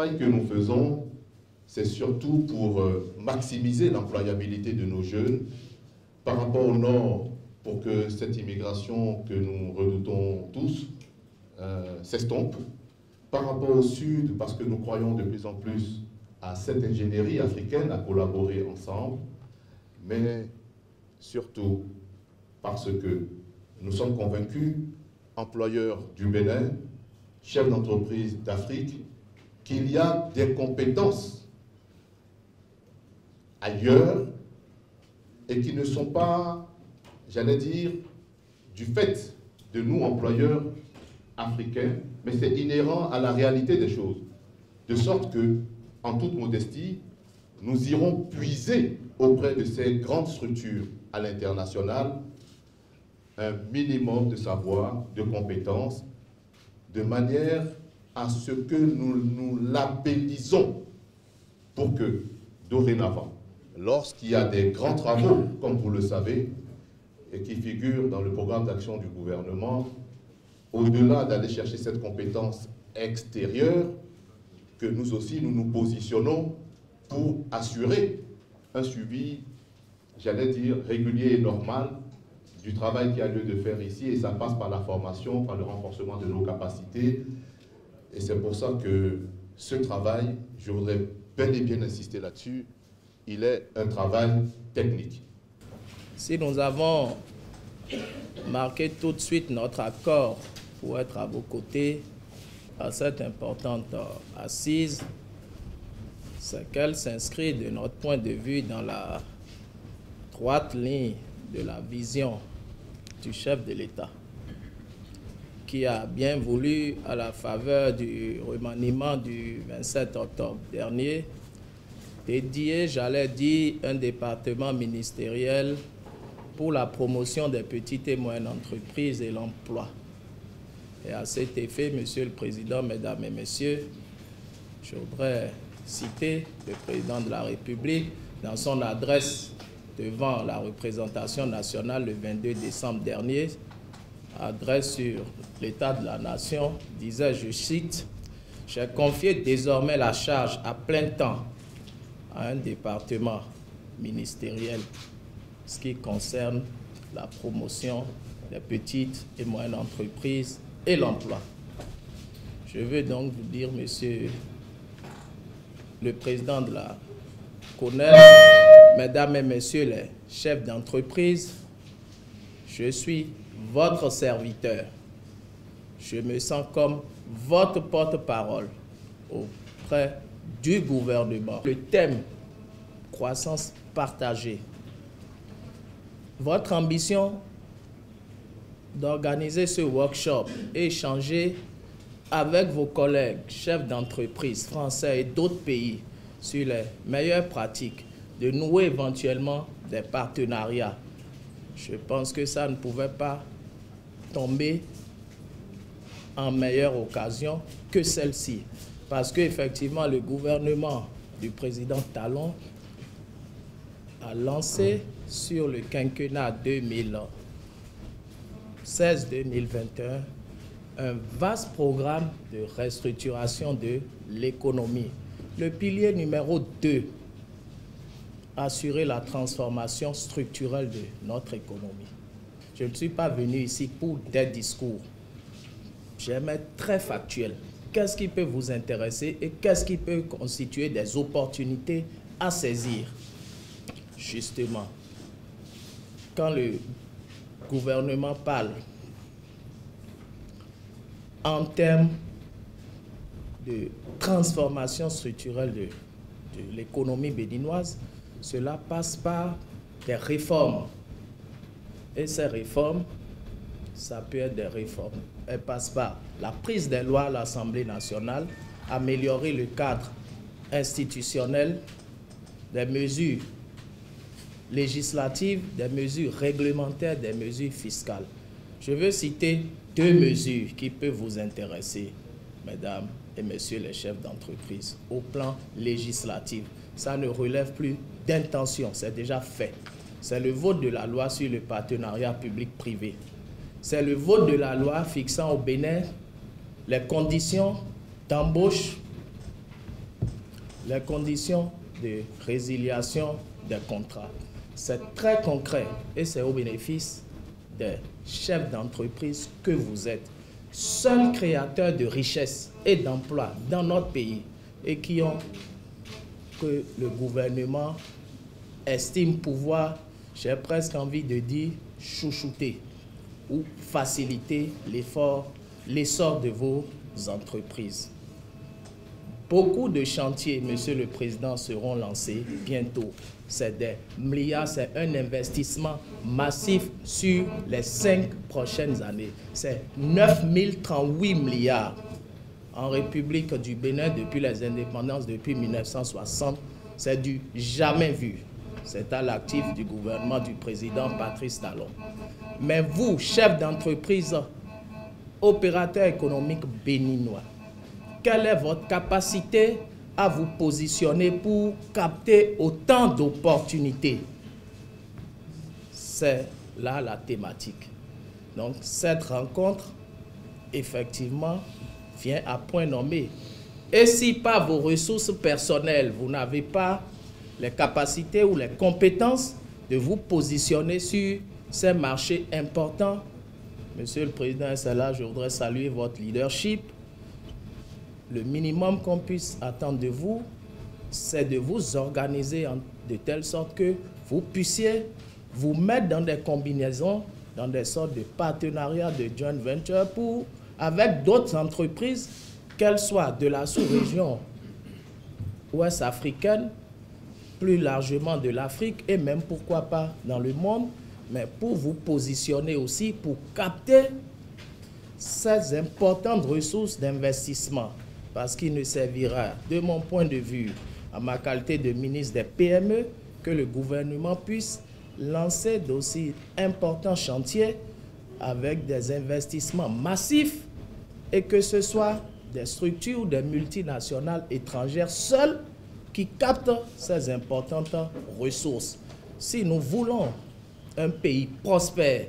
travail que nous faisons, c'est surtout pour maximiser l'employabilité de nos jeunes par rapport au Nord, pour que cette immigration que nous redoutons tous s'estompe. Par rapport au Sud, parce que nous croyons de plus en plus à cette ingénierie africaine, à collaborer ensemble, mais surtout parce que nous sommes convaincus, employeurs du Bénin, chefs d'entreprise d'Afrique, qu'il y a des compétences ailleurs et qui ne sont pas, j'allais dire, du fait de nous, employeurs africains, mais c'est inhérent à la réalité des choses. De sorte que, en toute modestie, nous irons puiser auprès de ces grandes structures à l'international un minimum de savoir, de compétences, de manière à ce que nous labellisons pour que, dorénavant, lorsqu'il y a des grands travaux, comme vous le savez, et qui figurent dans le programme d'action du gouvernement, au-delà d'aller chercher cette compétence extérieure, que nous aussi nous nous positionnons pour assurer un suivi, j'allais dire, régulier et normal du travail qui a lieu de faire ici, et ça passe par la formation, par le renforcement de nos capacités. Et c'est pour ça que ce travail, je voudrais bel et bien insister là-dessus, il est un travail technique. Si nous avons marqué tout de suite notre accord pour être à vos côtés à cette importante assise, c'est qu'elle s'inscrit de notre point de vue dans la droite ligne de la vision du chef de l'État, qui a bien voulu, à la faveur du remaniement du 27 octobre dernier, dédier, j'allais dire, un département ministériel pour la promotion des petites et moyennes entreprises et l'emploi. Et à cet effet, Monsieur le Président, Mesdames et Messieurs, je voudrais citer le Président de la République dans son adresse devant la représentation nationale le 22 décembre dernier, adresse sur l'état de la nation, disait, je cite, « J'ai confié désormais la charge à plein temps à un département ministériel, ce qui concerne la promotion des petites et moyennes entreprises et l'emploi. » Je veux donc vous dire, Monsieur le Président de la CONEL, Mesdames et Messieurs les chefs d'entreprise, je suis votre serviteur. Je me sens comme votre porte-parole auprès du gouvernement. Le thème « Croissance partagée ». Votre ambition d'organiser ce workshop et échanger avec vos collègues chefs d'entreprise français et d'autres pays sur les meilleures pratiques, de nouer éventuellement des partenariats. Je pense que ça ne pouvait pas tomber en meilleure occasion que celle-ci. Parce qu'effectivement, le gouvernement du président Talon a lancé sur le quinquennat 2016-2021 un vaste programme de restructuration de l'économie. Le pilier numéro 2, assurer la transformation structurelle de notre économie. Je ne suis pas venu ici pour des discours. J'aime être très factuel. Qu'est-ce qui peut vous intéresser et qu'est-ce qui peut constituer des opportunités à saisir? Justement, quand le gouvernement parle en termes de transformation structurelle de l'économie béninoise, cela passe par des réformes. Et ces réformes, ça peut être des réformes. Elles passent par la prise des lois à l'Assemblée nationale, améliorer le cadre institutionnel, des mesures législatives, des mesures réglementaires, des mesures fiscales. Je veux citer 2 mesures qui peuvent vous intéresser, mesdames et messieurs les chefs d'entreprise, au plan législatif. Ça ne relève plus d'intention, c'est déjà fait. C'est le vote de la loi sur le partenariat public-privé. C'est le vote de la loi fixant au Bénin les conditions d'embauche les conditions de résiliation des contrats. C'est très concret et c'est au bénéfice des chefs d'entreprise que vous êtes, seuls créateurs de richesse et d'emplois dans notre pays et qui ont que le gouvernement estime pouvoir, j'ai presque envie de dire, chouchouter ou faciliter l'essor de vos entreprises. Beaucoup de chantiers, Monsieur le Président, seront lancés bientôt. C'est des milliards, c'est un investissement massif sur les 5 prochaines années. C'est 9 038 milliards en République du Bénin depuis les indépendances, depuis 1960. C'est du jamais vu. C'est à l'actif du gouvernement du président Patrice Talon. Mais vous, chef d'entreprise, opérateur économique béninois, quelle est votre capacité à vous positionner pour capter autant d'opportunités? C'est là la thématique. Donc cette rencontre, effectivement, vient à point nommé. Et si par vos ressources personnelles, vous n'avez pas les capacités ou les compétences de vous positionner sur ces marchés importants, Monsieur le Président, c'est là je voudrais saluer votre leadership. Le minimum qu'on puisse attendre de vous, c'est de vous organiser de telle sorte que vous puissiez vous mettre dans des combinaisons, dans des sortes de partenariats, de joint venture avec d'autres entreprises, qu'elles soient de la sous-région ouest africaine, plus largement de l'Afrique et même pourquoi pas dans le monde, mais pour vous positionner aussi, pour capter ces importantes ressources d'investissement. Parce qu'il ne servira, de mon point de vue, à ma qualité de ministre des PME, que le gouvernement puisse lancer d'aussi importants chantiers avec des investissements massifs et que ce soit des structures ou des multinationales étrangères seules qui captent ces importantes ressources. Si nous voulons un pays prospère,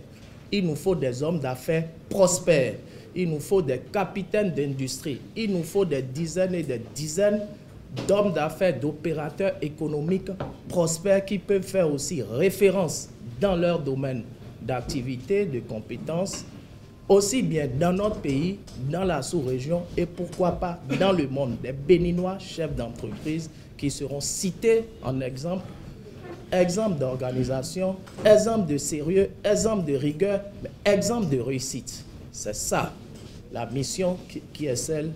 il nous faut des hommes d'affaires prospères. Il nous faut des capitaines d'industrie. Il nous faut des dizaines et des dizaines d'hommes d'affaires, d'opérateurs économiques prospères qui peuvent faire aussi référence dans leur domaine d'activité, de compétences, aussi bien dans notre pays, dans la sous-région et pourquoi pas dans le monde. Des Béninois chefs d'entreprise qui seront cités en exemple, exemple d'organisation, exemple de sérieux, exemple de rigueur, mais exemple de réussite. C'est ça, la mission qui est celle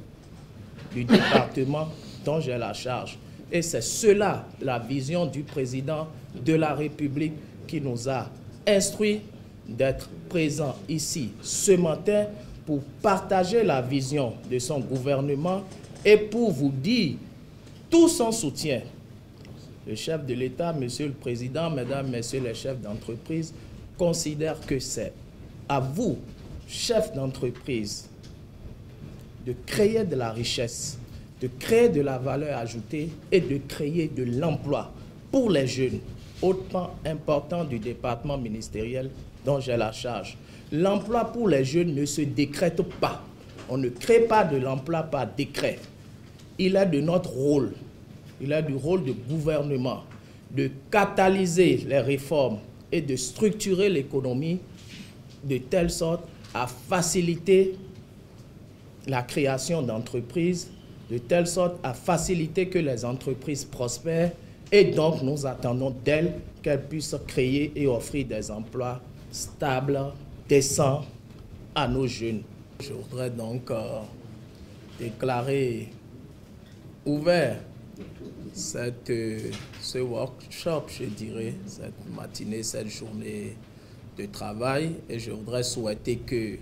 du département dont j'ai la charge. Et c'est cela, la vision du président de la République qui nous a instruit d'être présents ici ce matin pour partager la vision de son gouvernement et pour vous dire tout son soutien. Le chef de l'État, Monsieur le Président, Mesdames, Messieurs les chefs d'entreprise, considère que c'est à vous, chefs d'entreprise, de créer de la richesse, de créer de la valeur ajoutée et de créer de l'emploi pour les jeunes, hautement important du département ministériel dont j'ai la charge. L'emploi pour les jeunes ne se décrète pas. On ne crée pas de l'emploi par décret. Il est de notre rôle, il est du rôle du gouvernement de catalyser les réformes et de structurer l'économie de telle sorte à faciliter la création d'entreprises, de telle sorte à faciliter que les entreprises prospèrent et donc nous attendons d'elles qu'elles puissent créer et offrir des emplois stables, décents à nos jeunes. Je voudrais donc déclarer ouvert ce workshop, je dirais, cette matinée, cette journée de travail et je voudrais souhaiter que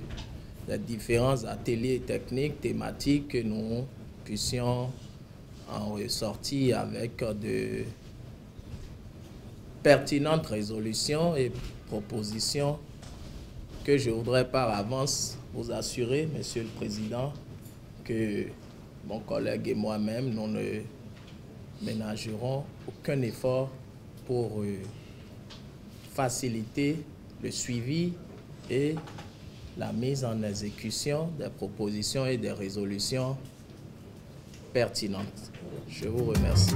les différents ateliers techniques, thématiques, que nous puissions en ressortir avec de pertinentes résolutions et propositions que je voudrais par avance vous assurer, Monsieur le Président, que mon collègue et moi-même, nous ne ménagerons aucun effort pour faciliter le suivi et la mise en exécution des propositions et des résolutions pertinente. Je vous remercie.